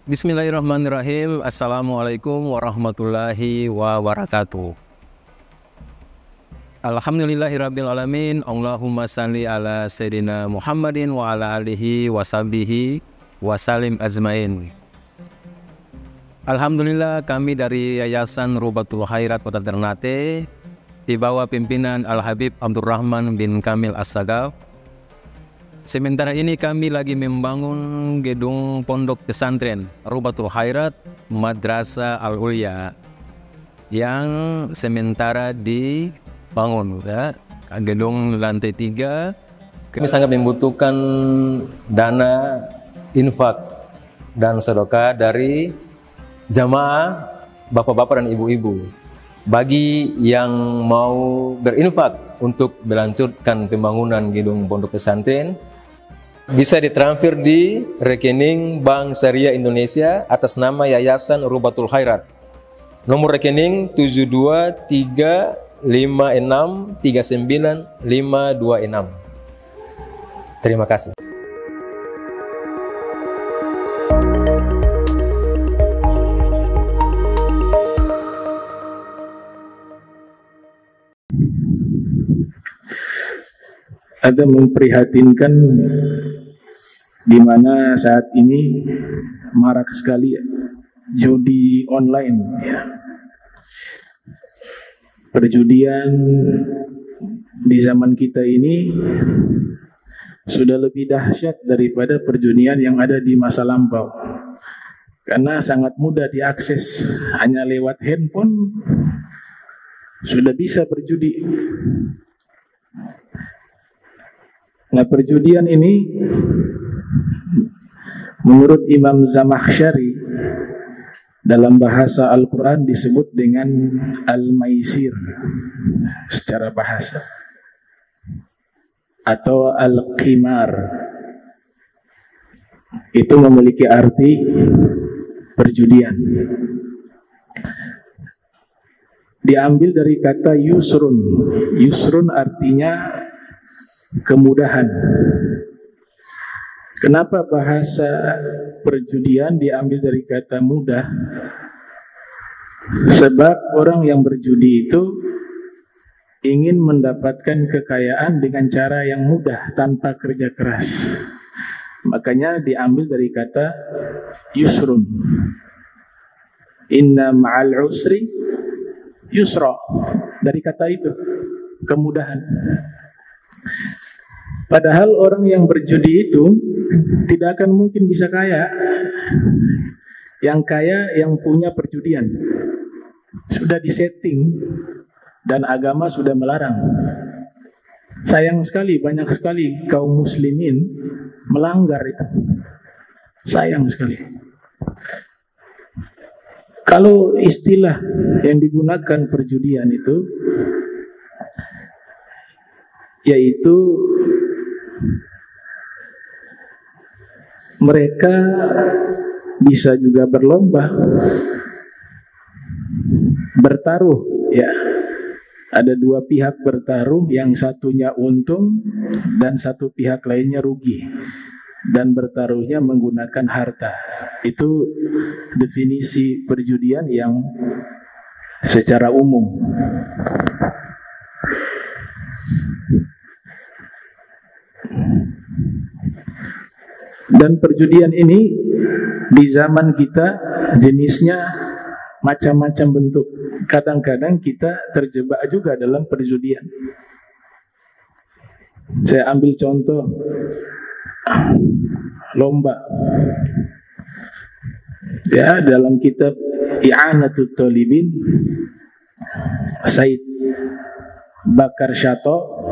Bismillahirrahmanirrahim. Assalamualaikum warahmatullahi wabarakatuh. Alhamdulillahirrabbilalamin. Allahumma salli ala Sayyidina Muhammadin wa ala alihi wa sahbihi wa salim ajmain. Alhamdulillah, kami dari Yayasan Rubatul Khairat Kota Ternate di bawah pimpinan Al-Habib Abdurrahman bin Kamil As-Sagaf. Sementara ini kami lagi membangun gedung pondok pesantren Rubatul Khairat Madrasah Al-Ulya yang sementara dibangun, ya. Gedung lantai 3. Kami sangat membutuhkan dana infak dan sedekah dari jamaah bapak-bapak dan ibu-ibu. Bagi yang mau berinfak untuk melanjutkan pembangunan gedung pondok pesantren, bisa ditransfer di rekening Bank Syariah Indonesia atas nama Yayasan Rubatul Khairat. Nomor rekening 723563956. Terima kasih. Ada memprihatinkan di mana saat ini marak sekali judi online, ya. Perjudian di zaman kita ini sudah lebih dahsyat daripada perjudian yang ada di masa lampau, karena sangat mudah diakses. Hanya lewat handphone sudah bisa berjudi. Nah, perjudian ini menurut Imam Zamakhsyari dalam bahasa Al-Quran disebut dengan Al-Maisir secara bahasa, atau Al-Qimar. Itu memiliki arti perjudian. Diambil dari kata yusrun. Yusrun artinya kemudahan. Kenapa bahasa perjudian diambil dari kata mudah? Sebab orang yang berjudi itu ingin mendapatkan kekayaan dengan cara yang mudah tanpa kerja keras. Makanya diambil dari kata yusrun. Inna ma'al usri yusra. Dari kata itu, kemudahan. Padahal orang yang berjudi itu tidak akan mungkin bisa kaya. Yang kaya yang punya perjudian. Sudah disetting dan agama sudah melarang. Sayang sekali, banyak sekali kaum muslimin melanggar itu. Sayang sekali. Kalau istilah yang digunakan perjudian itu yaitu mereka bisa juga berlomba, bertaruh, ya. Ada dua pihak bertaruh, yang satunya untung dan satu pihak lainnya rugi, dan bertaruhnya menggunakan harta. Itu definisi perjudian yang secara umum. Dan perjudian ini di zaman kita jenisnya macam-macam bentuk. Kadang-kadang kita terjebak juga dalam perjudian. Saya ambil contoh lomba. Ya, dalam kitab I'anatut Talibin, Said Bakar Syato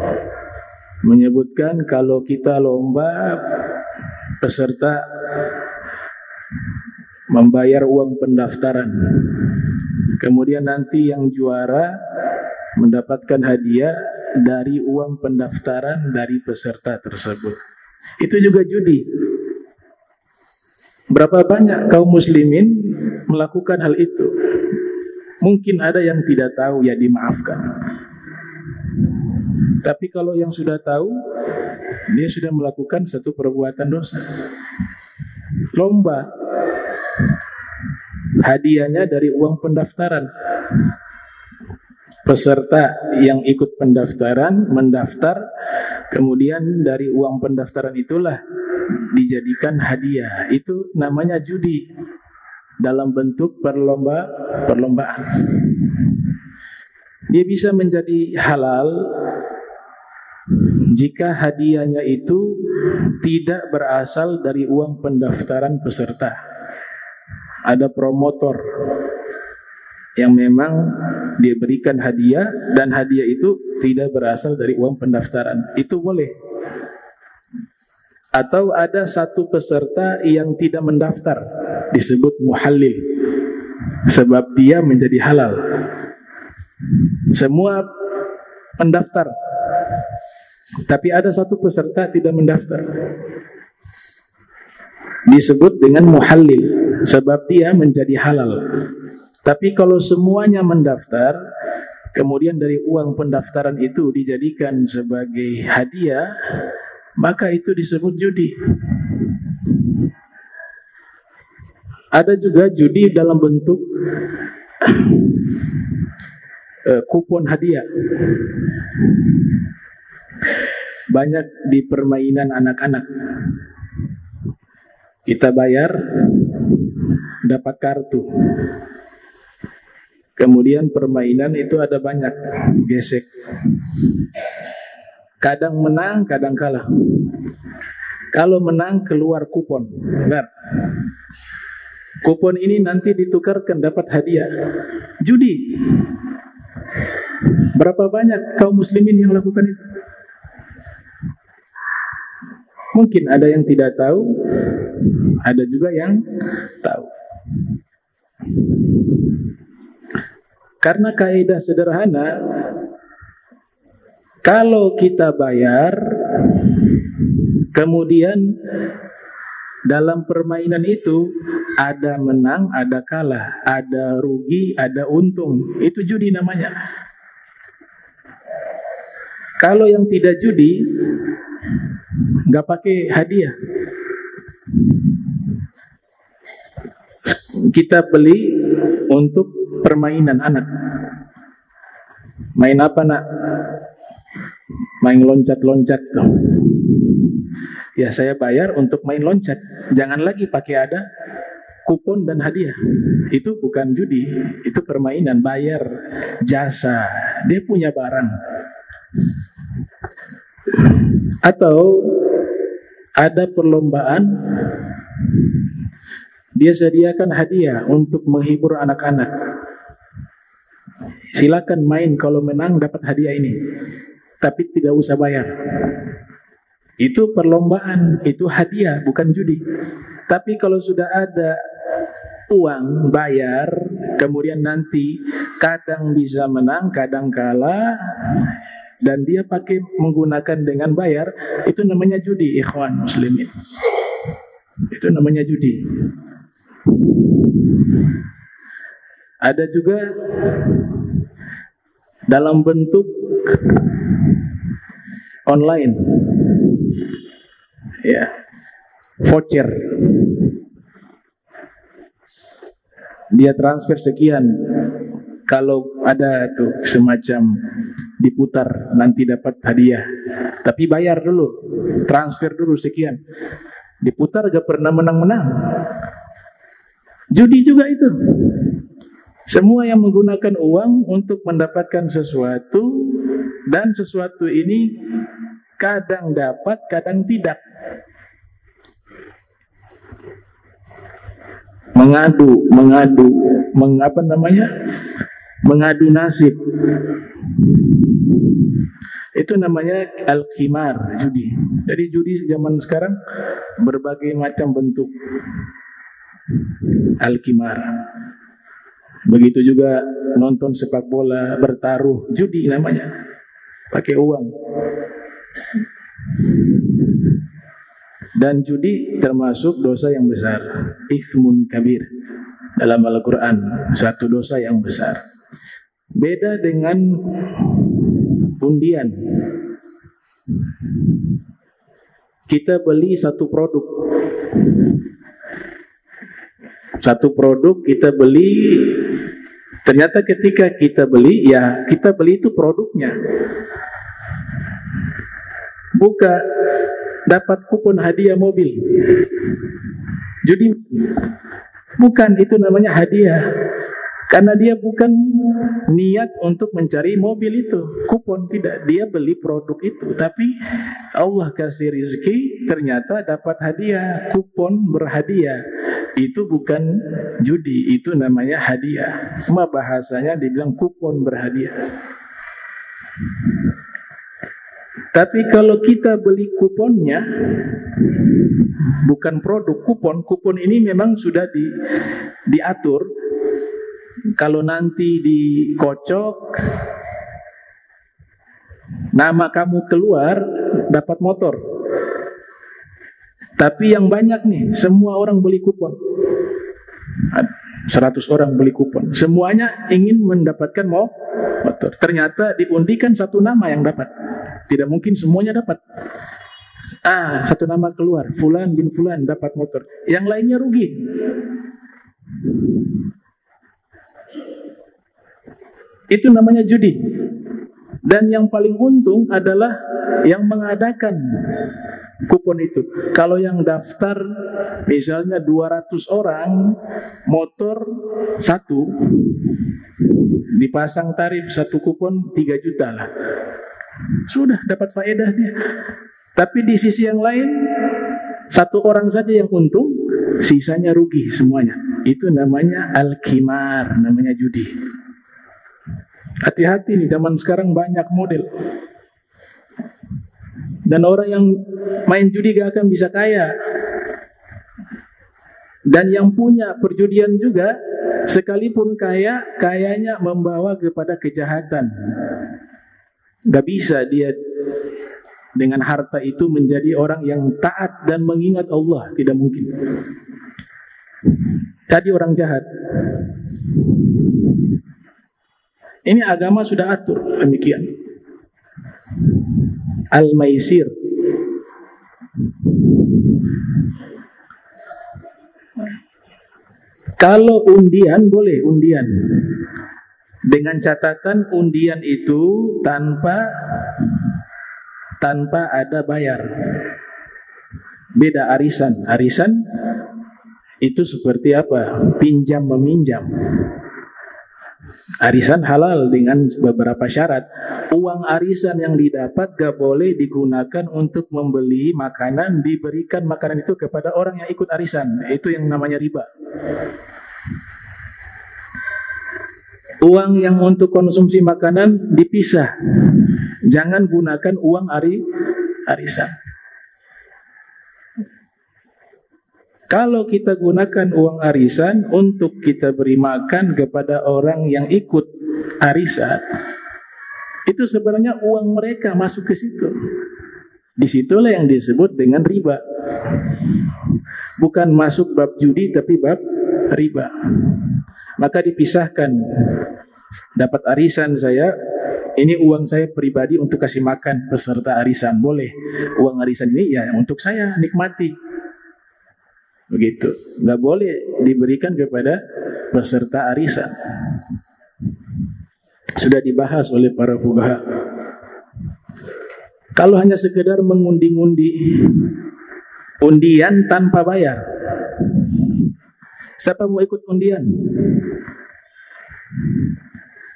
menyebutkan kalau kita lomba, peserta membayar uang pendaftaran. Kemudian nanti yang juara mendapatkan hadiah dari uang pendaftaran dari peserta tersebut. Itu juga judi. Berapa banyak kaum muslimin melakukan hal itu? Mungkin ada yang tidak tahu, ya dimaafkan. Tapi kalau yang sudah tahu, dia sudah melakukan satu perbuatan dosa. Lomba hadiahnya dari uang pendaftaran. Peserta yang ikut pendaftaran mendaftar, kemudian dari uang pendaftaran itulah dijadikan hadiah. Itu namanya judi dalam bentuk perlombaan. Dia bisa menjadi halal jika hadiahnya itu tidak berasal dari uang pendaftaran peserta. Ada promotor yang memang dia berikan hadiah, dan hadiah itu tidak berasal dari uang pendaftaran. Itu boleh. Atau ada satu peserta yang tidak mendaftar, disebut muhallil, sebab dia menjadi halal. Semua mendaftar, tapi ada satu peserta tidak mendaftar, disebut dengan muhallil, sebab dia menjadi halal. Tapi kalau semuanya mendaftar, kemudian dari uang pendaftaran itu dijadikan sebagai hadiah, maka itu disebut judi. Ada juga judi dalam bentuk kupon hadiah. Banyak di permainan anak-anak. Kita bayar, dapat kartu. Kemudian permainan itu ada banyak, gesek. Kadang menang, kadang kalah. Kalau menang keluar kupon. Benar. Kupon ini nanti ditukarkan dapat hadiah. Judi. Berapa banyak kaum muslimin yang lakukan itu? Mungkin ada yang tidak tahu, ada juga yang tahu. Karena kaidah sederhana, kalau kita bayar, kemudian dalam permainan itu ada menang, ada kalah, ada rugi, ada untung, itu judi namanya. Kalau yang tidak judi, nggak pakai hadiah. Kita beli untuk permainan anak. Main apa nak? Main loncat-loncat tuh. Ya saya bayar untuk main loncat. Jangan lagi pakai ada kupon dan hadiah. Itu bukan judi, itu permainan, bayar jasa. Dia punya barang. Atau ada perlombaan, dia sediakan hadiah untuk menghibur anak-anak. Silakan main, kalau menang dapat hadiah ini, tapi tidak usah bayar. Itu perlombaan, itu hadiah, bukan judi. Tapi kalau sudah ada uang bayar, kemudian nanti kadang bisa menang, kadang kalah, dan dia pakai menggunakan dengan bayar, itu namanya judi, ikhwan muslimin. Itu namanya judi. Ada juga dalam bentuk online, ya, voucher. Dia transfer sekian, kalau ada tuh semacam diputar nanti dapat hadiah, tapi bayar dulu, transfer dulu sekian. Diputar gak pernah menang-menang. Judi juga itu. Semua yang menggunakan uang untuk mendapatkan sesuatu, dan sesuatu ini kadang dapat, kadang tidak. Mengadu nasib. Itu namanya al-qimar, judi. Jadi judi zaman sekarang berbagai macam bentuk. Al-qimar. Begitu juga nonton sepak bola, bertaruh, judi namanya. Pakai uang. Dan judi termasuk dosa yang besar. Ithmun kabir. Dalam Al-Quran, suatu dosa yang besar. Beda dengan undian. Kita beli satu produk. Satu produk kita beli, ternyata ketika kita beli, ya kita beli itu produknya. Buka, dapat kupon hadiah mobil. Judi bukan, itu namanya hadiah. Karena dia bukan niat untuk mencari mobil itu, kupon tidak, dia beli produk itu. Tapi Allah kasih rizki, ternyata dapat hadiah, kupon berhadiah. Itu bukan judi, itu namanya hadiah. Cuma bahasanya dibilang kupon berhadiah. Tapi kalau kita beli kuponnya, bukan produk, kupon ini memang sudah diatur. Kalau nanti dikocok, nama kamu keluar, dapat motor. Tapi yang banyak nih, semua orang beli kupon. 100 orang beli kupon, semuanya ingin mendapatkan motor. Ternyata diundikan satu nama yang dapat. Tidak mungkin semuanya dapat. Satu nama keluar, Fulan bin Fulan dapat motor, yang lainnya rugi. Itu namanya judi. Dan yang paling untung adalah yang mengadakan kupon itu. Kalau yang daftar misalnya 200 orang, motor 1, dipasang tarif satu kupon 3 juta lah. Sudah dapat faedah dia. Tapi di sisi yang lain, satu orang saja yang untung, sisanya rugi semuanya. Itu namanya al-qimar, namanya judi. Hati-hati nih, zaman sekarang banyak model. Dan orang yang main judi gak akan bisa kaya. Dan yang punya perjudian juga, sekalipun kaya, kayanya membawa kepada kejahatan. Gak bisa dia dengan harta itu menjadi orang yang taat dan mengingat Allah. Tidak mungkin. Tadi orang jahat. Ini agama sudah atur demikian. Al-maisir. Kalau undian boleh, undian. Dengan catatan undian itu tanpa ada bayar. Beda arisan. Arisan itu seperti apa? Pinjam meminjam. Arisan halal dengan beberapa syarat. Uang arisan yang didapat gak boleh digunakan untuk membeli makanan, diberikan makanan itu kepada orang yang ikut arisan. Itu yang namanya riba. Uang yang untuk konsumsi makanan dipisah. Jangan gunakan uang arisan. Kalau kita gunakan uang arisan untuk kita beri makan kepada orang yang ikut arisan, itu sebenarnya uang mereka masuk ke situ. Disitulah yang disebut dengan riba. Bukan masuk bab judi tapi bab riba. Maka dipisahkan. Dapat arisan saya, ini uang saya pribadi untuk kasih makan peserta arisan, boleh. Uang arisan ini ya untuk saya nikmati. Begitu, nggak boleh diberikan kepada peserta arisan. Sudah dibahas oleh para fuqaha. Kalau hanya sekedar mengundi-ngundi, undian tanpa bayar, siapa mau ikut undian?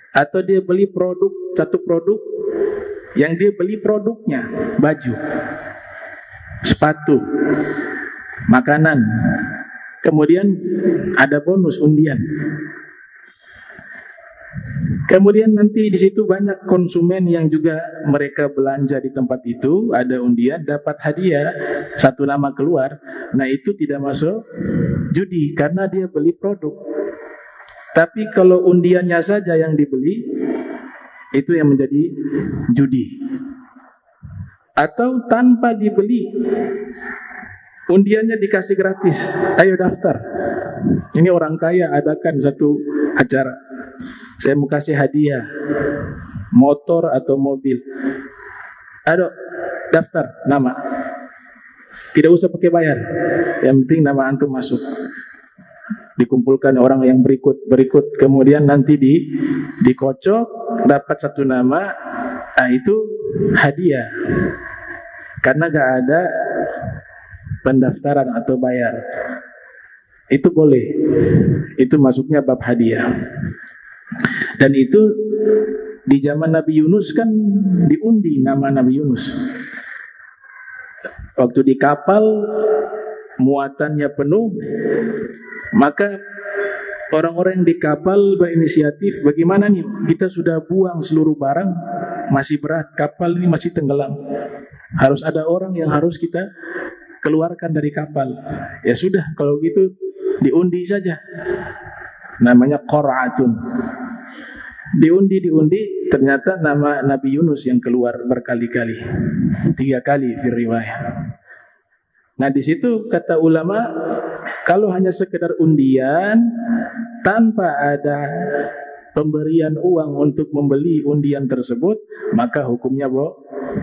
Atau dia beli produk, satu produk, yang dia beli produknya, baju, sepatu, makanan, kemudian ada bonus undian. Kemudian nanti di situ banyak konsumen yang juga mereka belanja di tempat itu, ada undian, dapat hadiah, satu nama keluar. Nah itu tidak masuk judi karena dia beli produk. Tapi kalau undiannya saja yang dibeli, itu yang menjadi judi. Atau tanpa dibeli, undiannya dikasih gratis. Ayo daftar. Ini orang kaya adakan satu acara. Saya mau kasih hadiah motor atau mobil. Ayo daftar nama. Tidak usah pakai bayar. Yang penting nama antum masuk. dikumpulkan orang yang berikut, kemudian nanti dikocok, dapat satu nama, itu hadiah. Karena gak ada pendaftaran atau bayar. Itu boleh. Itu masuknya bab hadiah. Dan itu di zaman Nabi Yunus kan diundi nama Nabi Yunus. Waktu di kapal muatannya penuh, maka orang-orang yang di kapal berinisiatif, bagaimana nih, kita sudah buang seluruh barang, masih berat, kapal ini masih tenggelam, harus ada orang yang harus kita keluarkan dari kapal. Ya sudah, kalau gitu diundi saja, namanya Qur'atun. Diundi, ternyata nama Nabi Yunus yang keluar berkali-kali, 3 kali fi riwayah. Nah di situ kata ulama, kalau hanya sekedar undian tanpa ada pemberian uang untuk membeli undian tersebut, maka hukumnya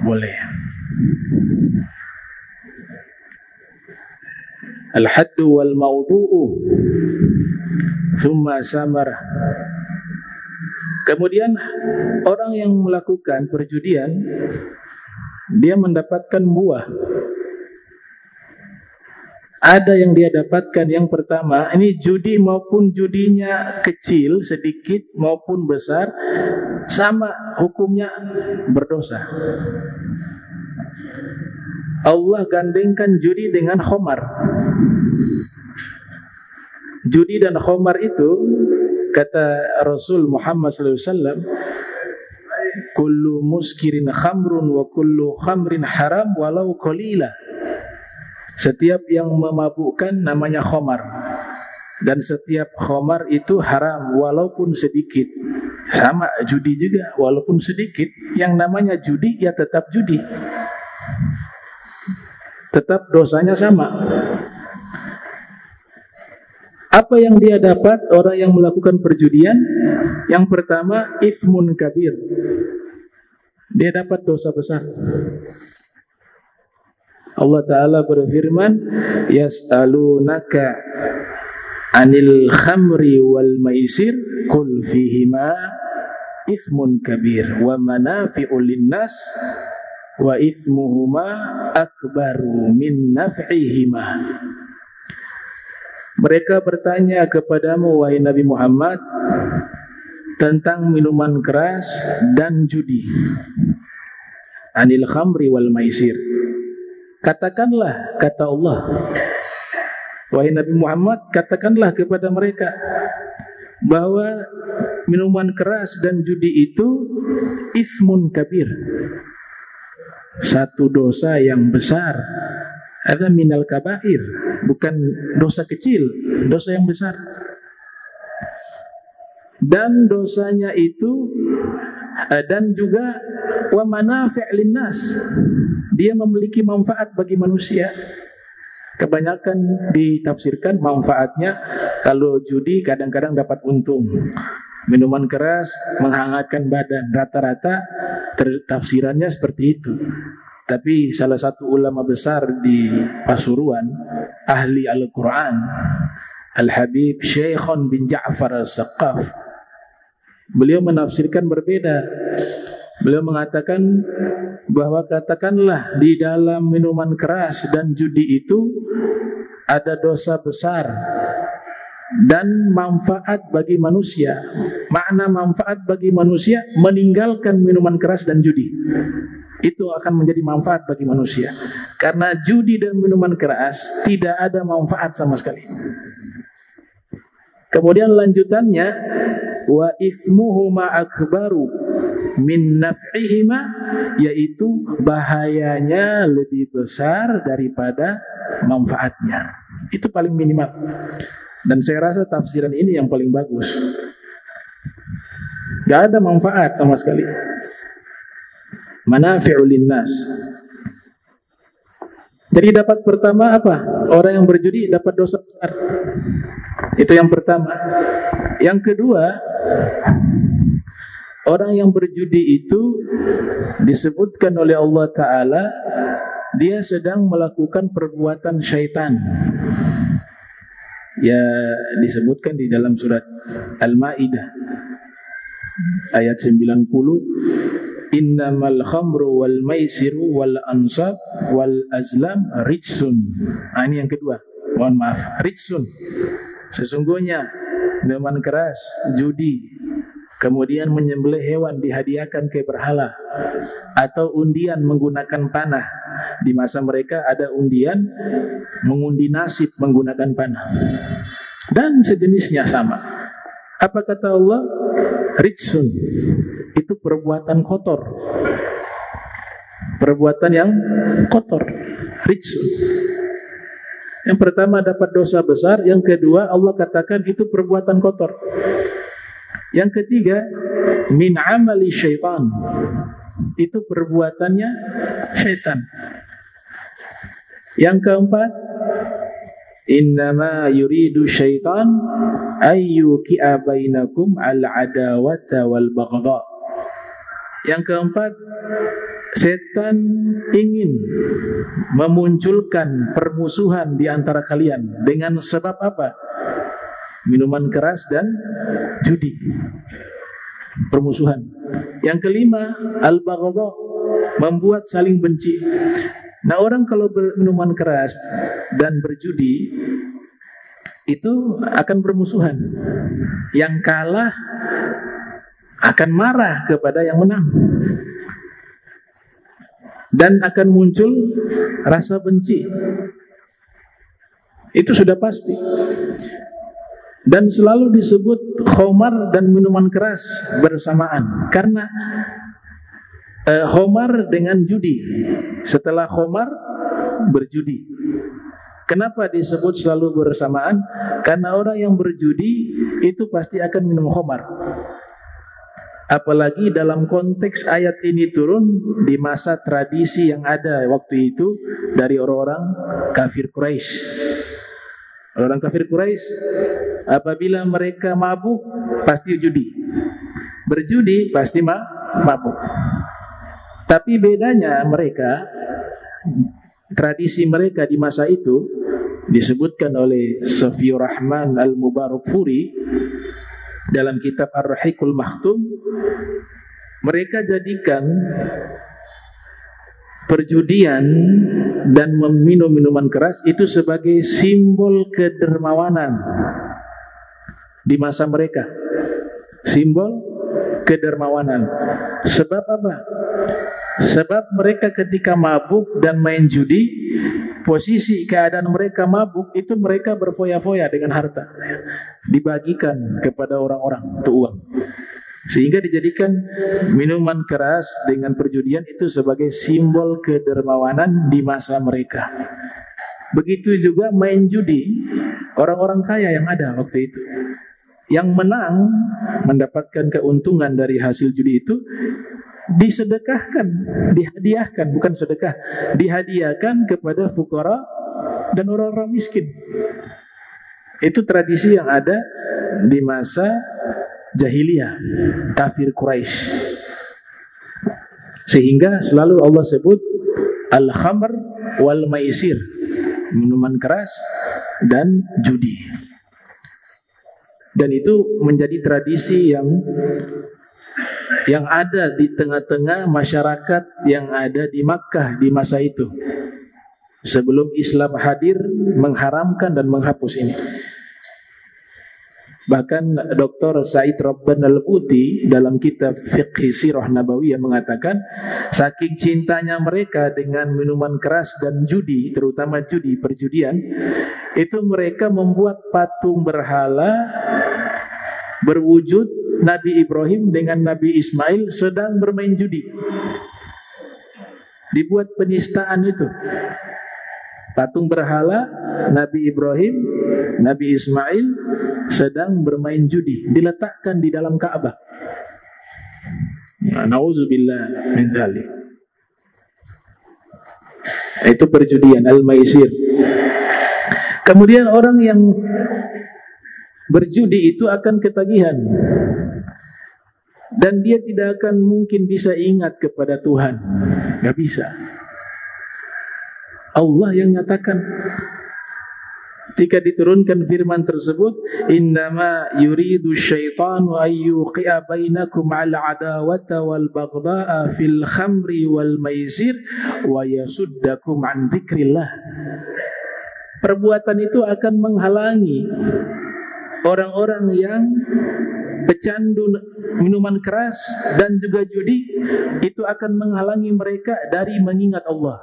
boleh. Al-haddu wal mawdu'u thumma samar. Kemudian orang yang melakukan perjudian, dia mendapatkan buah. Ada yang dia dapatkan, yang pertama, ini judi maupun judinya kecil, sedikit maupun besar, sama hukumnya berdosa. Allah gandengkan judi dengan khamar. Judi dan khamar itu, kata Rasul Muhammad SAW, kullu muskirin khamrun wa kullu khamrin haram walau qalila. Setiap yang memabukkan namanya khamar, dan setiap khamar itu haram walaupun sedikit. Sama judi juga, walaupun sedikit, yang namanya judi ya tetap judi, tetap dosanya sama. Apa yang dia dapat orang yang melakukan perjudian? Yang pertama, ithmun kabir, dia dapat dosa besar. Allah Ta'ala berfirman, yas'alunaka anil khamri wal maisir qul fihima ithmun kabir wa manafi'u linnas wa ithmuhuma akbaru min naf'ihima. Mereka bertanya kepadamu, wahai Nabi Muhammad, tentang minuman keras dan judi. Anil khamri wal maisir. Katakanlah, kata Allah, wahai Nabi Muhammad, katakanlah kepada mereka bahwa minuman keras dan judi itu ithmun kabir, satu dosa yang besar. Ada minal kabair, bukan dosa kecil, dosa yang besar. Dan dosanya itu, dan juga wa manafi' linnas, dia memiliki manfaat bagi manusia. Kebanyakan ditafsirkan manfaatnya, kalau judi kadang-kadang dapat untung, minuman keras menghangatkan badan, rata-rata tafsirannya seperti itu. Tapi salah satu ulama besar di Pasuruan, ahli Al-Quran, Al-Habib Syekhon bin Ja'far Al-Saqaf, beliau menafsirkan berbeda. Beliau mengatakan bahwa katakanlah di dalam minuman keras dan judi itu ada dosa besar dan manfaat bagi manusia. Makna manfaat bagi manusia, meninggalkan minuman keras dan judi, itu akan menjadi manfaat bagi manusia. Karena judi dan minuman keras tidak ada manfaat sama sekali. Kemudian lanjutannya, wa ithmuhuma akbaru min naf'ihima, yaitu bahayanya lebih besar daripada manfaatnya. Itu paling minimal. Dan saya rasa tafsiran ini yang paling bagus. Gak ada manfaat sama sekali. Manafi'u linnas. Jadi dapat pertama apa? Orang yang berjudi dapat dosa besar. Itu yang pertama. Yang kedua, orang yang berjudi itu disebutkan oleh Allah Ta'ala, dia sedang melakukan perbuatan syaitan. Ya, disebutkan di dalam surat Al-Maidah ayat 90, innamal khamru wal maisiru wal ansab wal azlam rijsun. Nah, ini yang kedua. Mohon maaf, rijsun. Sesungguhnya minuman keras, judi, kemudian menyembelih hewan dihadiahkan ke berhala, atau undian menggunakan panah. Di masa mereka ada undian mengundi nasib menggunakan panah, dan sejenisnya sama. Apa kata Allah? Rijsun, itu perbuatan kotor, perbuatan yang kotor. Rijsun. Yang pertama dapat dosa besar, yang kedua Allah katakan itu perbuatan kotor. Yang ketiga, min amali syaitan, itu perbuatannya syaitan. Yang keempat, innama yuridu syaitan ayyuki'a bainakum al-adawata wal baghdha. Yang keempat, setan ingin memunculkan permusuhan di antara kalian dengan sebab apa? Minuman keras dan judi. Permusuhan. Yang kelima, al-baghdha, membuat saling benci. Nah, orang kalau berminuman keras dan berjudi itu akan bermusuhan. Yang kalah akan marah kepada yang menang, dan akan muncul rasa benci. Itu sudah pasti. Dan selalu disebut khamar dan minuman keras bersamaan, karena khamar dengan judi, setelah khamar berjudi. Kenapa disebut selalu bersamaan? Karena orang yang berjudi itu pasti akan minum khamar. Apalagi dalam konteks ayat ini turun di masa tradisi yang ada waktu itu dari orang-orang kafir Quraisy. Orang kafir Quraisy apabila mereka mabuk pasti judi, berjudi pasti mabuk. Tapi bedanya mereka, tradisi mereka di masa itu disebutkan oleh Safiur Rahman Al-Mubarakfuri dalam kitab Ar-Rahiqul Makhtum. Mereka jadikan perjudian dan meminum minuman keras itu sebagai simbol kedermawanan di masa mereka. Simbol kedermawanan. Sebab apa? Sebab mereka ketika mabuk dan main judi, posisi keadaan mereka mabuk itu mereka berfoya-foya dengan harta, dibagikan kepada orang-orang untuk uang, sehingga dijadikan minuman keras dengan perjudian itu sebagai simbol kedermawanan di masa mereka. Begitu juga main judi, orang-orang kaya yang ada waktu itu, yang menang mendapatkan keuntungan dari hasil judi itu disedekahkan, dihadiahkan, bukan sedekah, dihadiahkan kepada fukara dan orang-orang miskin. Itu tradisi yang ada di masa jahiliyah kafir Quraisy. Sehingga selalu Allah sebut al-khamr wal maisir, minuman keras dan judi. Dan itu menjadi tradisi yang ada di tengah-tengah masyarakat yang ada di Makkah di masa itu, sebelum Islam hadir mengharamkan dan menghapus ini. Bahkan Dr. Said Rabban Al-Buti dalam kitab Fiqh Sirah Nabawiyah mengatakan, saking cintanya mereka dengan minuman keras dan judi, terutama judi, perjudian, itu mereka membuat patung berhala berwujud Nabi Ibrahim dengan Nabi Ismail sedang bermain judi. Dibuat penistaan itu. Patung berhala Nabi Ibrahim, Nabi Ismail sedang bermain judi, diletakkan di dalam Ka'bah. Nauzubillah min dzalik. Itu perjudian al-maisir. Kemudian orang yang berjudi itu akan ketagihan, dan dia tidak akan mungkin bisa ingat kepada Tuhan. Gak bisa. Allah yang nyatakan, Ketika diturunkan firman tersebut, innama yuridu syaitanu ayyuqi'a bainakum al-adawata wal baghdha'a fil khamri wal maisir wa yasuddakum an dzikrillah. Perbuatan itu akan menghalangi orang-orang yang pecandu minuman keras dan juga judi, itu akan menghalangi mereka dari mengingat Allah.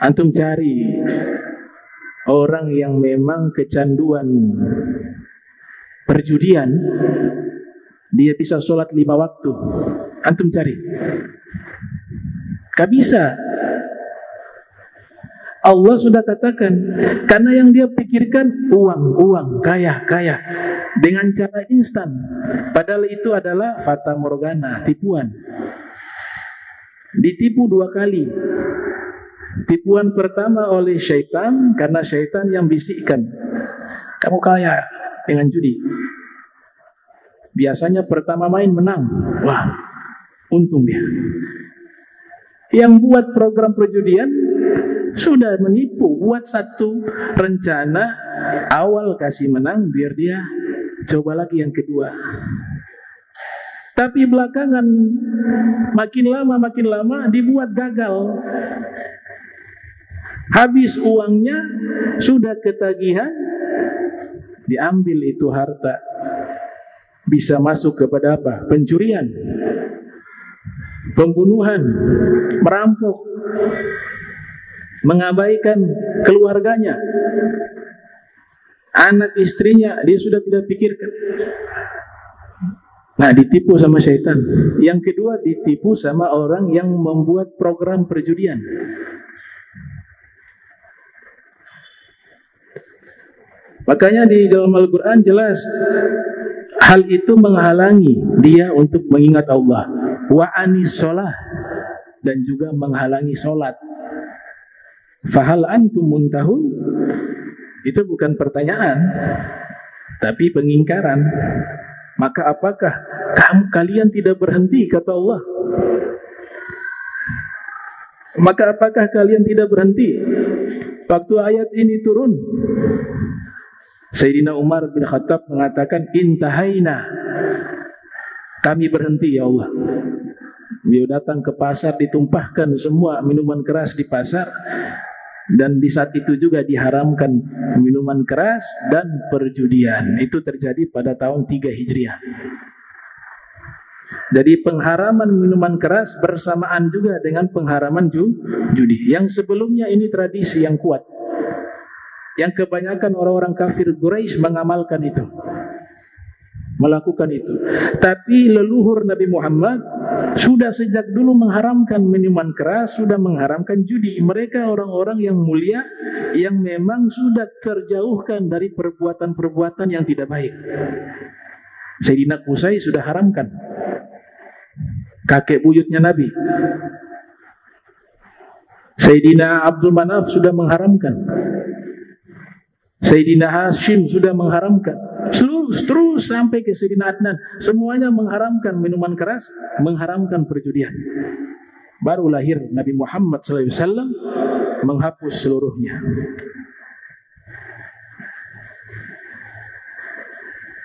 Antum cari orang yang memang kecanduan perjudian, dia bisa sholat 5 waktu. Antum cari, gak bisa. Allah sudah katakan, karena yang dia pikirkan uang, kaya, dengan cara instan. Padahal itu adalah fata morgana, tipuan. Ditipu 2 kali. Tipuan pertama oleh syaitan, karena syaitan yang bisikkan, kamu kaya dengan judi. Biasanya pertama main menang, wah, untung dia. Yang buat program perjudian sudah menipu, buat satu rencana awal kasih menang biar dia coba lagi yang kedua. Tapi belakangan makin lama dibuat gagal. Habis uangnya, sudah ketagihan, diambil itu harta. Bisa masuk kepada apa? Pencurian, pembunuhan, merampok, mengabaikan keluarganya, anak istrinya dia sudah tidak pikirkan. Nah, ditipu sama syaitan. Yang kedua, ditipu sama orang yang membuat program perjudian. Makanya di dalam Al-Quran jelas hal itu menghalangi dia untuk mengingat Allah. Wa anis sholah, dan juga menghalangi sholat. Fahal antum muntahun, itu bukan pertanyaan, tapi pengingkaran. Maka apakah kalian tidak berhenti, kata Allah. Maka apakah kalian tidak berhenti? Waktu ayat ini turun, Sayyidina Umar bin Khattab mengatakan, intahaina, kami berhenti ya Allah. Beliau datang ke pasar, ditumpahkan semua minuman keras di pasar, dan di saat itu juga diharamkan minuman keras dan perjudian. Itu terjadi pada tahun 3 Hijriah. Jadi pengharaman minuman keras bersamaan juga dengan pengharaman judi. Yang sebelumnya ini tradisi yang kuat, yang kebanyakan orang-orang kafir Quraisy mengamalkan itu, melakukan itu. Tapi leluhur Nabi Muhammad sudah sejak dulu mengharamkan minuman keras, sudah mengharamkan judi. Mereka orang-orang yang mulia, yang memang sudah terjauhkan dari perbuatan-perbuatan yang tidak baik. Sayyidina Qusay sudah haramkan, kakek buyutnya Nabi. Sayyidina Abdul Manaf sudah mengharamkan, Sayyidina Hashim sudah mengharamkan, terus sampai ke Sayyidina Adnan, semuanya mengharamkan minuman keras, mengharamkan perjudian. Baru lahir Nabi Muhammad SAW menghapus seluruhnya.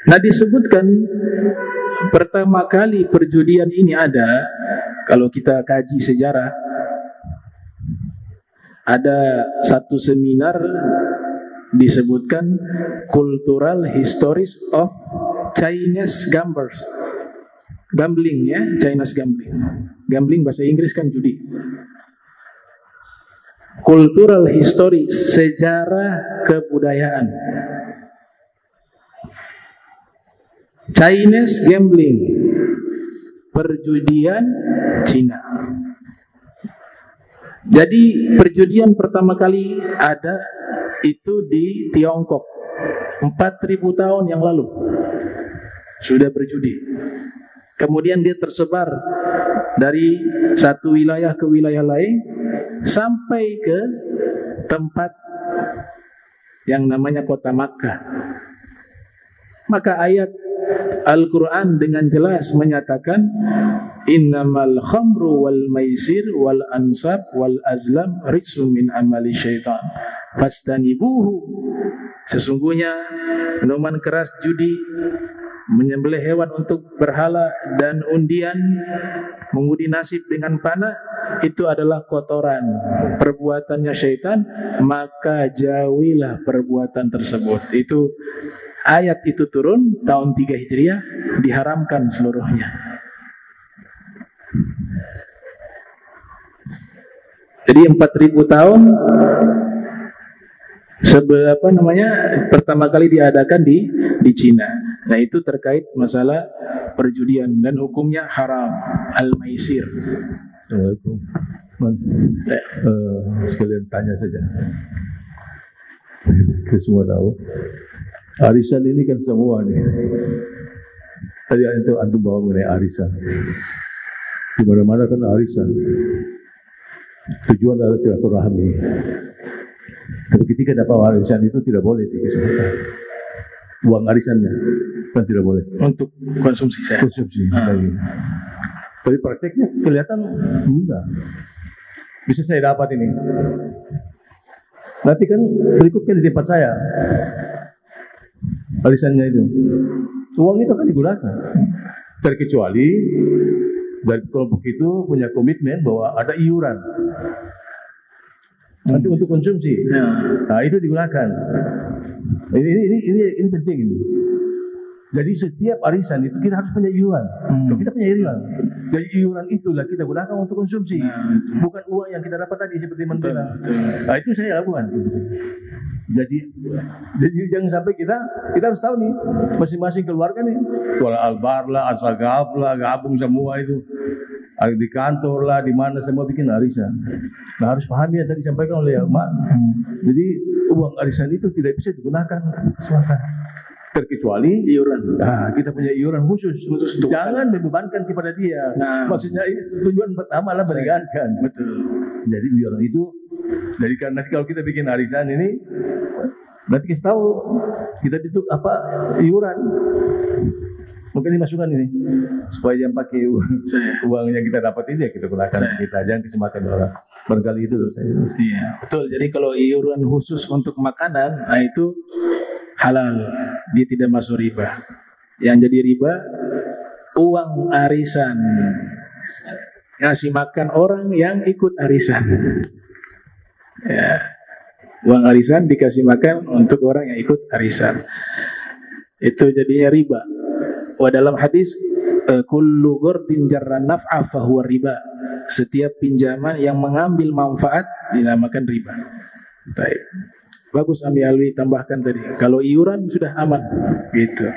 Nah, disebutkan pertama kali perjudian ini ada, kalau kita kaji sejarah, ada satu seminar disebutkan Cultural Histories of Chinese Gamblers. Gambling ya, Chinese gambling. Gambling bahasa Inggris kan judi. Cultural History, sejarah kebudayaan. Chinese gambling, perjudian Cina. Jadi perjudian pertama kali ada itu di Tiongkok 4.000 tahun yang lalu sudah berjudi. Kemudian dia tersebar dari satu wilayah ke wilayah lain sampai ke tempat yang namanya kota Makkah. Maka ayat Al-Quran dengan jelas menyatakan innamal khamru wal maisir wal ansab wal azlam rijsun min amali syaitan fastanibuhu. Sesungguhnya minuman keras, judi, menyembelih hewan untuk berhala, dan undian, mengundi nasib dengan panah, itu adalah kotoran, perbuatannya syaitan, maka jauhilah perbuatan tersebut. Itu ayat itu turun tahun 3 Hijriah, diharamkan seluruhnya. Jadi 4000 tahun pertama kali diadakan di Cina. Nah, itu terkait masalah perjudian dan hukumnya haram, al-maisir. Assalamualaikum. Sekalian tanya saja. Kita semua tahu arisan ini kan semua nih. Tadi itu antum bawa mengenai arisan. Di mana-mana kan arisan. Tujuan adalah silaturahmi. Tapi ketika dapat arisan itu tidak boleh dikisahkan. Uang arisannya kan tidak boleh untuk konsumsi saya. Konsumsi. Tapi prakteknya kelihatan enggak. Bisa saya dapat ini. Nanti kan berikutnya di tempat saya arisannya itu. Uang itu akan digunakan. Terkecuali dari kelompok itu punya komitmen bahwa ada iuran. Nanti untuk konsumsi, nah itu digunakan. Ini penting ini. Jadi setiap arisan itu kita harus punya iuran. Kalau kita punya iuran, dari iuran itulah kita gunakan untuk konsumsi, bukan uang yang kita dapat tadi seperti mentera. Nah itu saya lakukan. Jadi jangan sampai kita harus tahu nih masing-masing keluarga nih, keluarga Albar lah, Asagaf lah, gabung semua itu. Di kantor lah, di mana semua bikin arisan. Nah harus pahami yang tadi disampaikan oleh Mak. Jadi uang arisan itu tidak bisa digunakan untuk sesuatu, terkecuali iuran. Nah, kita punya iuran khusus jangan membebankan kepada dia. Nah, maksudnya tujuan pertama lah meringankan. Betul. Jadi iuran itu, jadi karena kalau kita bikin arisan ini, nanti kita tahu kita bentuk apa iuran. Mungkin dimasukkan ini supaya jangan pakai uang yang kita dapat ini ya kita gunakan kita, jangan disemakan orang. Barangkali itu saya. Iya, betul. Jadi kalau iuran khusus untuk makanan, nah itu halal, dia tidak masuk riba. Yang jadi riba uang arisan, ngasih makan orang yang ikut arisan. Ya, uang arisan dikasih makan untuk orang yang ikut arisan, itu jadinya riba. Wa dalam hadis kullu ghardin jarra naf'a fahuwa riba. Setiap pinjaman yang mengambil manfaat dinamakan riba. Baik. Bagus Ami Alwi tambahkan tadi. Kalau iuran sudah aman gitu.